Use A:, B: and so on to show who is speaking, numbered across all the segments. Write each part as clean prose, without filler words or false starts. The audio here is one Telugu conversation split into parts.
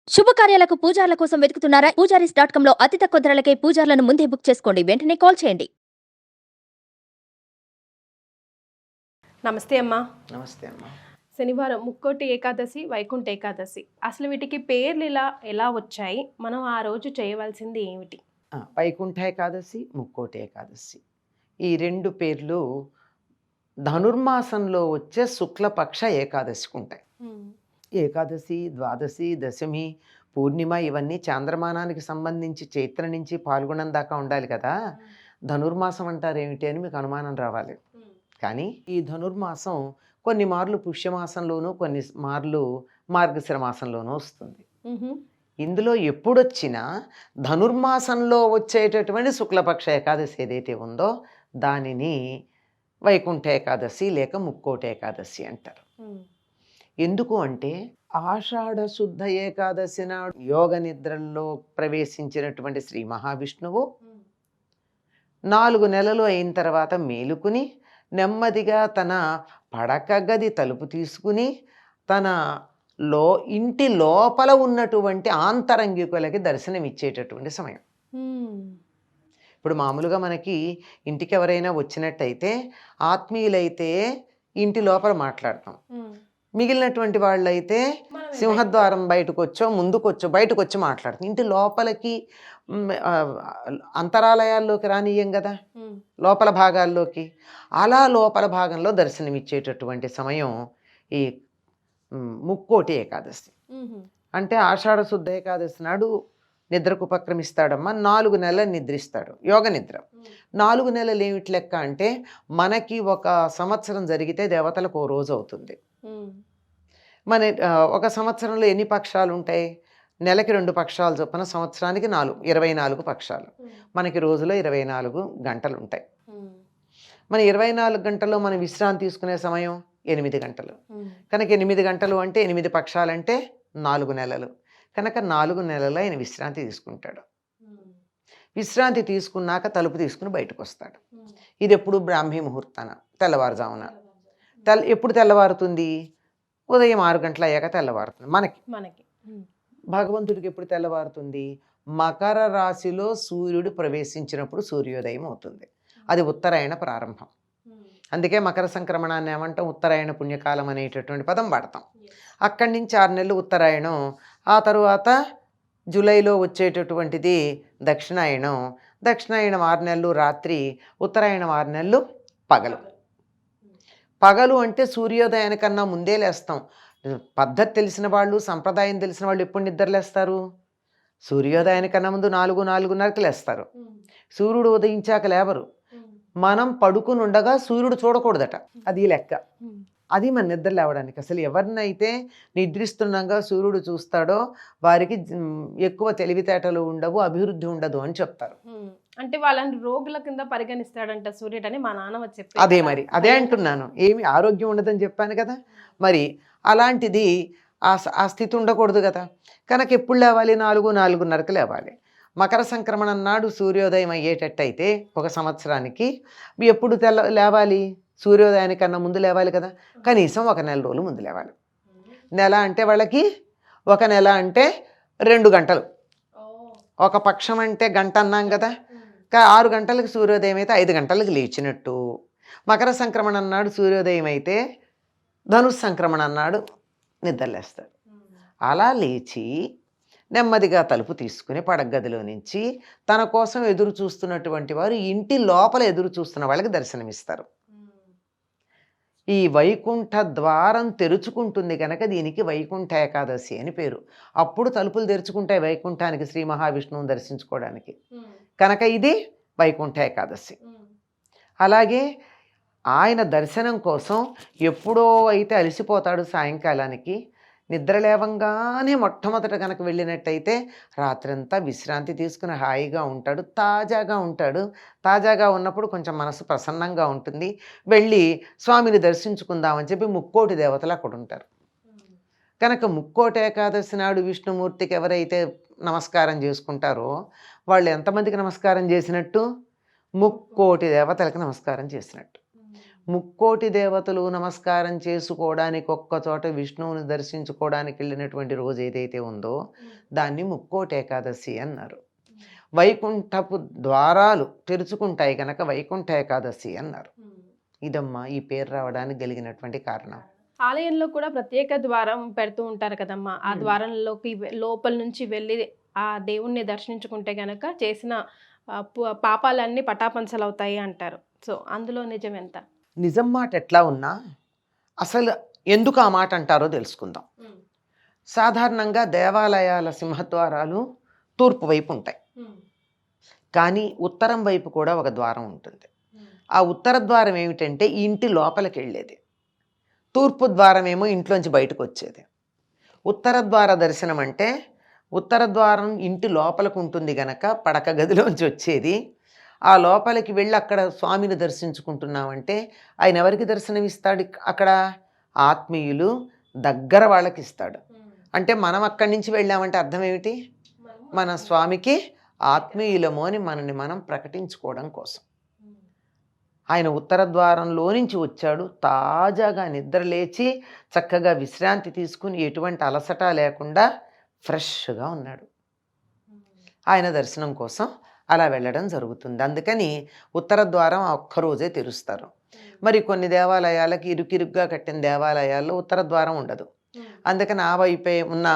A: శుభకార్యాలకు పూజార్ల కోసం వెతుకుతున్నారా? పూజారీస్.com లో అతి తక్కువ ధరలకే పూజార్లను ముందే బుక్ చేసుకోండి. వెంటనే కాల్ చేయండి.
B: నమస్తే అమ్మా.
C: నమస్తే అమ్మా.
B: శనివారం ముక్కోటి ఏకాదశి, వైకుంఠ ఏకాదశి. అసలు వీటికి పేర్లు ఎలా వచ్చాయి? మనం ఆ రోజు చేయవలసింది ఏమిటి?
C: వైకుంఠ ఏకాదశి, ముక్కోటి ఏకాదశి ఈ రెండు పేర్లు ధనుర్మాసంలో వచ్చే శుక్లపక్ష ఏకాదశికి ఉంటాయి. ఏకాదశి, ద్వాదశి, దశమి, పూర్ణిమ ఇవన్నీ చాంద్రమానానికి సంబంధించి చైత్ర నుంచి పాల్గొనం దాకా ఉండాలి కదా. ధనుర్మాసం అంటారు ఏమిటి అని మీకు అనుమానం రావాలి. కానీ ఈ ధనుర్మాసం కొన్ని మార్లు పుష్యమాసంలోనూ కొన్ని మార్లు మార్గశిర మాసంలోనూ వస్తుంది. ఇందులో ఎప్పుడొచ్చినా ధనుర్మాసంలో వచ్చేటటువంటి శుక్లపక్ష ఏకాదశి ఏదైతే ఉందో దానిని వైకుంఠ ఏకాదశి లేక ముక్కోటి ఏకాదశి అంటారు. ఎందుకు అంటే ఆషాఢ శుద్ధ ఏకాదశి నాడు యోగ నిద్రల్లో ప్రవేశించినటువంటి శ్రీ మహావిష్ణువు 4 నెలలు అయిన తర్వాత మేలుకుని నెమ్మదిగా తన పడక గది తలుపు తీసుకుని తన ఇంటి లోపల ఉన్నటువంటి ఆంతరంగికులకి దర్శనం ఇచ్చేటటువంటి సమయం. ఇప్పుడు మామూలుగా మనకి ఇంటికి ఎవరైనా వచ్చినట్టయితే ఆత్మీయులైతే ఇంటి లోపల మాట్లాడతాం, మిగిలినటువంటి వాళ్ళైతే సింహద్వారం బయటకు వచ్చో ముందుకొచ్చో బయటకు వచ్చి మాట్లాడుతాం. ఇంటి లోపలికి అంతరాలయాల్లోకి రానియ్యం కదా, లోపల భాగాల్లోకి. అలా లోపల భాగంలో దర్శనమిచ్చేటటువంటి సమయం ఈ ముక్కోటి ఏకాదశి. అంటే ఆషాఢ శుద్ధ ఏకాదశి నాడు నిద్రకు ఉపక్రమిస్తాడమ్మా. 4 నెలలు నిద్రిస్తాడు, యోగ నిద్ర. 4 నెలలు ఏమిటి లెక్క అంటే మనకి 1 సంవత్సరం జరిగితే దేవతలకు ఓ రోజు అవుతుంది. మన 1 సంవత్సరంలో ఎన్ని పక్షాలు ఉంటాయి? నెలకి 2 పక్షాలు చొప్పున సంవత్సరానికి 24 పక్షాలు. మనకి రోజులో 24 గంటలు ఉంటాయి. మన 24 గంటల్లో మనం విశ్రాంతి తీసుకునే సమయం 8 గంటలు. కనుక 8 గంటలు అంటే 8 పక్షాలు అంటే 4 నెలలు. కనుక 4 నెలలు ఆయన విశ్రాంతి తీసుకుంటాడు. విశ్రాంతి తీసుకున్నాక తలుపు తీసుకుని బయటకు వస్తాడు. ఇది ఎప్పుడు బ్రాహ్మీ ముహూర్తాన, తెల్లవారుజామున. ఎప్పుడు తెల్లవారుతుంది? ఉదయం 6 గంటలు అయ్యాక తెల్లవారుతుంది మనకి. భగవంతుడికి ఎప్పుడు తెల్లవారుతుంది? మకర రాశిలో సూర్యుడు ప్రవేశించినప్పుడు సూర్యోదయం అవుతుంది. అది ఉత్తరాయణ ప్రారంభం. అందుకే మకర సంక్రమణాన్ని ఏమంటాం? ఉత్తరాయణ పుణ్యకాలం అనేటటువంటి పదం వాడతాం. అక్కడి నుంచి 6 నెలలు ఉత్తరాయణం. ఆ తరువాత జూలైలో వచ్చేటటువంటిది దక్షిణాయనం. దక్షిణాయనం 6 నెలలు రాత్రి, ఉత్తరాయణం 6 నెలలు పగలు. పగలు అంటే సూర్యోదయానికన్నా ముందే లేస్తాం. పద్ధతి తెలిసిన వాళ్ళు, సంప్రదాయం తెలిసిన వాళ్ళు ఎప్పుడు నిద్రలేస్తారు? సూర్యోదయానికన్నా ముందు 4-4:30కి లేస్తారు. సూర్యుడు ఉదయించాక లేవరు. మనం పడుకుని ఉండగా సూర్యుడు చూడకూడదట, అది లెక్క. అది మన నిద్ర లేవడానికి. అసలు ఎవరినైతే నిద్రిస్తుండగా సూర్యుడు చూస్తాడో వారికి ఎక్కువ తెలివితేటలు ఉండవు, అభివృద్ధి ఉండదు అని చెప్తారు.
B: అంటే వాళ్ళని రోగుల కింద పరిగణిస్తాడంట సూర్యుడు అని మా నాన్న చెప్పి.
C: అదే మరి అదే అంటున్నాను, ఏమి ఆరోగ్యం ఉండదని చెప్పాను కదా. మరి అలాంటిది ఆ స్థితి ఉండకూడదు కదా. కనుక ఎప్పుడు లేవాలి? 4-4:30కి లేవాలి. మకర సంక్రమణం నాడు సూర్యోదయం అయ్యేటట్టయితే 1 సంవత్సరానికి ఎప్పుడు లేవాలి? సూర్యోదయానికన్నా ముందు లేవాలి కదా. కనీసం 1 నెల రోజులు ముందు లేవాలి. నెల అంటే వాళ్ళకి 1 నెల అంటే 2 గంటలు. 1 పక్షం అంటే గంట అన్నాం కదా. 6 గంటలకు సూర్యోదయం అయితే 5 గంటలకు లేచినట్టు. మకర సంక్రమణం నాడు సూర్యోదయం అయితే ధనుస్ సంక్రమణం నాడు నిద్రలేస్తాడు. అలా లేచి నెమ్మదిగా తలుపు తీసుకుని పడగదిలో నుంచి తన కోసం ఎదురు చూస్తున్నటువంటి వారు ఇంటి లోపల ఎదురు చూస్తున్న వాళ్ళకి దర్శనమిస్తారు. ఈ వైకుంఠ ద్వారం తెరుచుకుంటుంది కనుక దీనికి వైకుంఠ ఏకాదశి అని పేరు. అప్పుడు తలుపులు తెరుచుకుంటాయి వైకుంఠానికి, శ్రీ మహావిష్ణువుని దర్శించుకోవడానికి. కనుక ఇది వైకుంఠ ఏకాదశి. అలాగే ఆయన దర్శనం కోసం ఎప్పుడో అయితే అలసిపోతాడు సాయంకాలానికి, నిద్ర లేవంగానే మొట్టమొదట కనుక వెళ్ళినట్టయితే రాత్రంతా విశ్రాంతి తీసుకుని హాయిగా ఉంటాడు, తాజాగా ఉంటాడు. తాజాగా ఉన్నప్పుడు కొంచెం మనసు ప్రసన్నంగా ఉంటుంది. వెళ్ళి స్వామిని దర్శించుకుందామని చెప్పి ముక్కోటి దేవతలు అక్కడ ఉంటారు. కనుక ముక్కోటి ఏకాదశి నాడు విష్ణుమూర్తికి ఎవరైతే నమస్కారం చేసుకుంటారో వాళ్ళు ఎంతమందికి నమస్కారం చేసినట్టు? ముక్కోటి దేవతలకు నమస్కారం చేసినట్టు. ముక్కోటి దేవతలు నమస్కారం చేసుకోవడానికి ఒక్క చోట విష్ణువుని దర్శించుకోవడానికి వెళ్ళినటువంటి రోజు ఏదైతే ఉందో దాన్ని ముక్కోటి ఏకాదశి అన్నారు. వైకుంఠపు ద్వారాలు తెరుచుకుంటాయి కనుక వైకుంఠ ఏకాదశి అన్నారు. ఇదమ్మా ఈ పేరు రావడానికి కలిగినటువంటి కారణం.
B: ఆలయంలో కూడా ప్రత్యేక ద్వారం పెడుతూ ఉంటారు కదమ్మా. ఆ ద్వారంలోకి లోపల నుంచి వెళ్ళి ఆ దేవుణ్ణి దర్శించుకుంటే గనక చేసిన పాపాలన్నీ పటాపంచలవుతాయి అంటారు. సో అందులో నిజం ఎంత?
C: నిజం మాట ఎట్లా ఉన్నా అసలు ఎందుకు ఆ మాట అంటారో తెలుసుకుందాం. సాధారణంగా దేవాలయాల సింహద్వారాలు తూర్పు వైపు ఉంటాయి, కానీ ఉత్తరం వైపు కూడా ఒక ద్వారం ఉంటుంది. ఆ ఉత్తర ద్వారం ఏమిటంటే ఇంటి లోపలికి వెళ్ళేది, తూర్పు ద్వారం ఏమో ఇంట్లోంచి బయటకు వచ్చేది. ఉత్తర ద్వార దర్శనం అంటే ఉత్తర ద్వారం ఇంటి లోపలికి ఉంటుంది గనక పడక గదిలోంచి వచ్చేది. ఆ లోపలికి వెళ్ళి అక్కడ స్వామిని దర్శించుకుంటున్నామంటే ఆయన ఎవరికి దర్శనం ఇస్తాడు? అక్కడ ఆత్మీయులు దగ్గర వాళ్ళకి ఇస్తాడు. అంటే మనం అక్కడి నుంచి వెళ్ళామంటే అర్థం ఏమిటి? మన స్వామికి ఆత్మీయులము అని మనని మనం ప్రకటించుకోవడం కోసం. ఆయన ఉత్తర ద్వారంలో నుంచి వచ్చాడు, తాజాగా నిద్ర లేచి చక్కగా విశ్రాంతి తీసుకుని ఎటువంటి అలసట లేకుండా ఫ్రెష్గా ఉన్నాడు. ఆయన దర్శనం కోసం అలా వెళ్ళడం జరుగుతుంది. అందుకని ఉత్తర ద్వారం ఒక్కరోజే తెరుస్తారు. మరి కొన్ని దేవాలయాలకి ఇరుకిరుగ్గా కట్టిన దేవాలయాల్లో ఉత్తర ద్వారం ఉండదు. అందుకని ఆ వైపే ఉన్న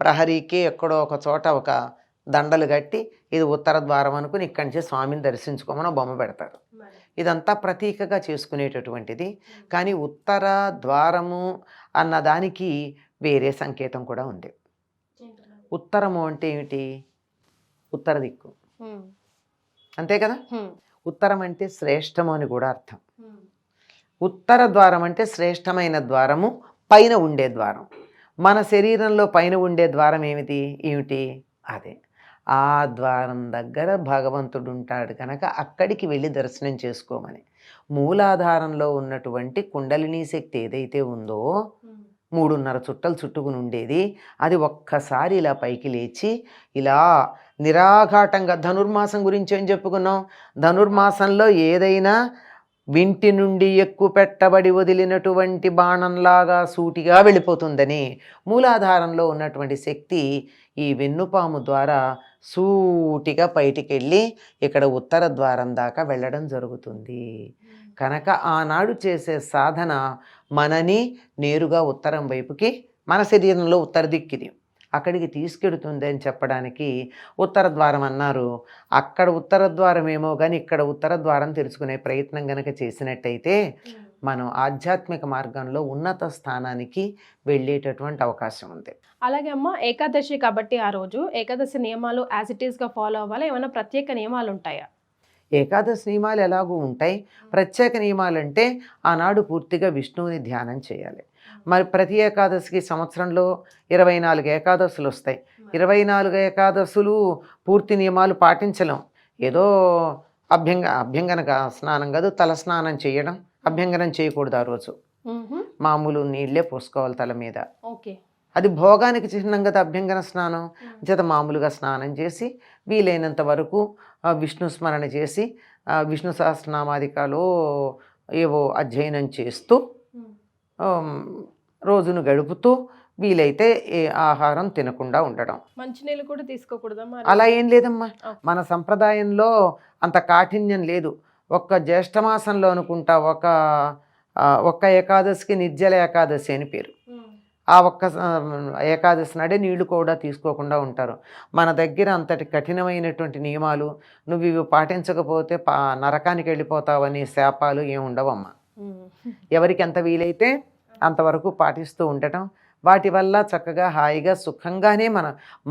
C: ప్రహరీకి ఎక్కడో ఒక చోట ఒక దండలు కట్టి ఇది ఉత్తర ద్వారం అనుకుని ఇక్కడి నుంచి స్వామిని దర్శించుకోమని బొమ్మ పెడతారు. ఇదంతా ప్రతీకగా చేసుకునేటటువంటిది. కానీ ఉత్తర ద్వారము అన్న దానికి వేరే సంకేతం కూడా ఉంది. ఉత్తరము అంటే ఏమిటి? ఉత్తర దిక్కు, అంతే కదా. ఉత్తరం అంటే శ్రేష్టము అని కూడా అర్థం. ఉత్తర ద్వారం అంటే శ్రేష్టమైన ద్వారము, పైన ఉండే ద్వారం. మన శరీరంలో పైన ఉండే ద్వారం ఏమిటి? అదే ఆ ద్వారం దగ్గర భగవంతుడు ఉంటాడు కనుక అక్కడికి వెళ్ళి దర్శనం చేసుకోమని. మూలాధారంలో ఉన్నటువంటి కుండలినీ శక్తి ఏదైతే ఉందో 3.5 చుట్టలు చుట్టుకుని ఉండేది, అది ఒక్కసారి ఇలా పైకి లేచి ఇలా నిరాఘాటంగా, ధనుర్మాసం గురించి ఏం చెప్పుకున్నాం? ధనుర్మాసంలో ఏదైనా వింటి నుండి ఎక్కువ పెట్టబడి వదిలినటువంటి బాణంలాగా సూటిగా వెళ్ళిపోతుందని మూలాధారంలో ఉన్నటువంటి శక్తి ఈ వెన్నుపాము ద్వారా సూటిగా బయటికి వెళ్ళి ఇక్కడ ఉత్తర ద్వారం దాకా వెళ్ళడం జరుగుతుంది. కనుక ఆనాడు చేసే సాధన మనని నేరుగా ఉత్తరం వైపుకి, మన శరీరంలో ఉత్తర దిక్కిది, అక్కడికి తీసుకెడుతుంది అని చెప్పడానికి ఉత్తర ద్వారం అన్నారు. అక్కడ ఉత్తర ద్వారం ఏమో కానీ ఇక్కడ ఉత్తర ద్వారం తెలుసుకునే ప్రయత్నం కనుక చేసినట్టయితే మనం ఆధ్యాత్మిక మార్గంలో ఉన్నత స్థానానికి వెళ్ళేటటువంటి అవకాశం ఉంది.
B: అలాగే అమ్మ, ఏకాదశి కాబట్టి ఆ రోజు ఏకాదశి నియమాలు యాజ్ ఇట్ ఈస్గా ఫాలో అవ్వాలి, ఏమైనా ప్రత్యేక నియమాలు ఉంటాయా?
C: ఏకాదశి నియమాలు ఎలాగూ ఉంటాయి. ప్రత్యేక నియమాలు అంటే ఆనాడు పూర్తిగా విష్ణువుని ధ్యానం చేయాలి. మరి ప్రతి ఏకాదశికి సంవత్సరంలో 24 ఏకాదశులు వస్తాయి. 24 ఏకాదశులు పూర్తి నియమాలు పాటించలేం. ఏదో అభ్యంగన స్నానం కాదు, తల స్నానం చేయడం, అభ్యంగనం చేయకూడదు. ఆ రోజు మామూలు నీళ్ళే పోసుకోవాలి తల మీద.
B: ఓకే,
C: అది భోగానికి చిహ్నం కదా అభ్యంగన స్నానం. చేత మామూలుగా స్నానం చేసి వీలైనంత వరకు విష్ణు స్మరణ చేసి విష్ణు సహస్రనామాదికాలు ఏవో అధ్యయనం చేస్తూ రోజును గడుపుతూ వీలైతే ఏ ఆహారం తినకుండా ఉండడం.
B: మంచినీళ్ళు కూడా తీసుకోకూడదమ్మా?
C: అలా ఏం లేదమ్మా, మన సంప్రదాయంలో అంత కాఠిన్యం లేదు. ఒక్క జ్యేష్ఠమాసంలో అనుకుంటా ఒక్క ఏకాదశికి నిర్జల ఏకాదశి అని పేరు. ఆ ఒక్క ఏకాదశి నాడే నీళ్లు కూడా తీసుకోకుండా ఉంటారు. మన దగ్గర అంతటి కఠినమైనటువంటి నియమాలు, నువ్వు ఇవి పాటించకపోతే నరకానికి వెళ్ళిపోతావని శాపాలు ఏమి ఉండవమ్మా. ఎవరికి ఎంత వీలైతే అంతవరకు పాటిస్తూ ఉండటం, వాటి వల్ల చక్కగా హాయిగా సుఖంగానే మన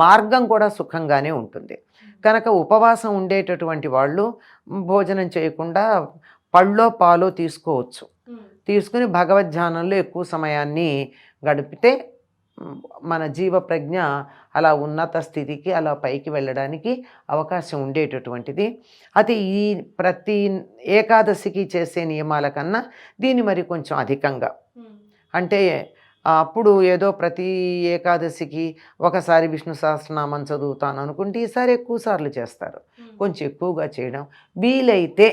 C: మార్గం కూడా సుఖంగానే ఉంటుంది. కనుక ఉపవాసం ఉండేటటువంటి వాళ్ళు భోజనం చేయకుండా పళ్ళో పాలో తీసుకోవచ్చు. తీసుకుని భగవద్ధ్యానంలో ఎక్కువ సమయాన్ని గడిపితే మన జీవ ప్రజ్ఞ అలా ఉన్నత స్థితికి అలా పైకి వెళ్ళడానికి అవకాశం ఉండేటటువంటిది. అది ఈ ప్రతి ఏకాదశికి చేసే నియమాల కన్నా దీన్ని మరి కొంచెం అధికంగా, అంటే అప్పుడు ఏదో ప్రతి ఏకాదశికి ఒకసారి విష్ణు సహస్రనామం చదువుతాను అనుకుంటే ఈసారి ఎక్కువ సార్లు చేస్తారు. కొంచెం ఎక్కువగా చేయడం, వీలైతే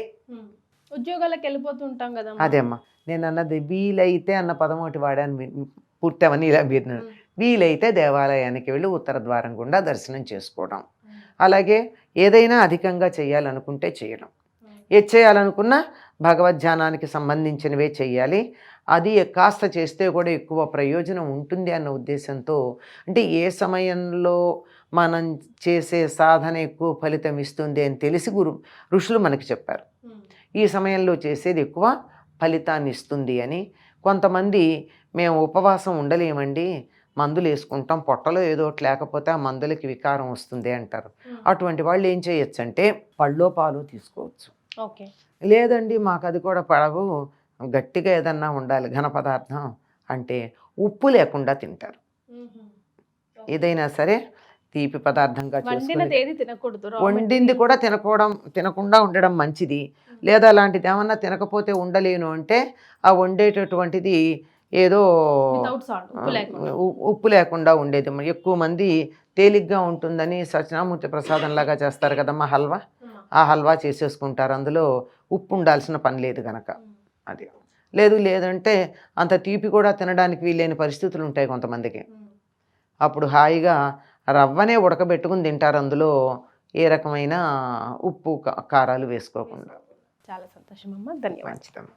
B: ఉద్యోగాలకు వెళ్ళిపోతుంటాం కదమ్మా.
C: అదే అమ్మా నేను అన్నది, వీలైతే అన్న పదం ఒకటి వాడాను, పూర్తవని ఇలా మీరు వీలైతే దేవాలయానికి వెళ్ళి ఉత్తర ద్వారం గుండా దర్శనం చేసుకోవడం. అలాగే ఏదైనా అధికంగా చేయాలనుకుంటే చేయడం, ఏది చేయాలనుకున్నా భగవద్ధ్యానానికి సంబంధించినవే చెయ్యాలి. అది కాస్త చేస్తే కూడా ఎక్కువ ప్రయోజనం ఉంటుంది అన్న ఉద్దేశంతో, అంటే ఏ సమయంలో మనం చేసే సాధన ఎక్కువ ఫలితం ఇస్తుంది అని తెలిసి ఋషులు మనకి చెప్పారు. ఈ సమయంలో చేసేది ఎక్కువ ఫలితాన్ని ఇస్తుంది అని. కొంతమంది మేము ఉపవాసం ఉండలేమండి, మందులు వేసుకుంటాం, పొట్టలో ఏదో ఒకటి లేకపోతే ఆ మందులకి వికారం వస్తుంది అంటారు. అటువంటి వాళ్ళు ఏం చేయొచ్చు అంటే పళ్ళో పాలు తీసుకోవచ్చు.
B: ఓకే.
C: లేదండి మాకు అది కూడా పడవు, గట్టిగా ఏదన్నా ఉండాలి ఘన పదార్థం అంటే ఉప్పు లేకుండా తింటారు. ఏదైనా సరే తీపి పదార్థంగా
B: వండినది ఏది తినకూడదు.
C: వండింది కూడా తినకుండా ఉండడం మంచిది. లేదా అలాంటిది ఏమన్నా తినకపోతే ఉండలేను అంటే ఆ వండేటటువంటిది ఏదో ఉప్పు లేకుండా ఉండేది. ఎక్కువ మంది తేలిగ్గా ఉంటుందని సత్యనామూర్తి ప్రసాదం లాగా చేస్తారు కదమ్మా హల్వా, ఆ హల్వా చేసేసుకుంటారు, అందులో ఉప్పు ఉండాల్సిన పని లేదు కనుక. అది లేదంటే అంత తీపి కూడా తినడానికి వీలైన పరిస్థితులు ఉంటాయి కొంతమందికి. అప్పుడు హాయిగా రవ్వనే ఉడకబెట్టుకుని తింటారు, అందులో ఏ రకమైన ఉప్పు కారాలు వేసుకోకుండా.
B: చాలా సంతోషం అమ్మా, ధన్యవాదాలు.
C: మంచిదమ్మా.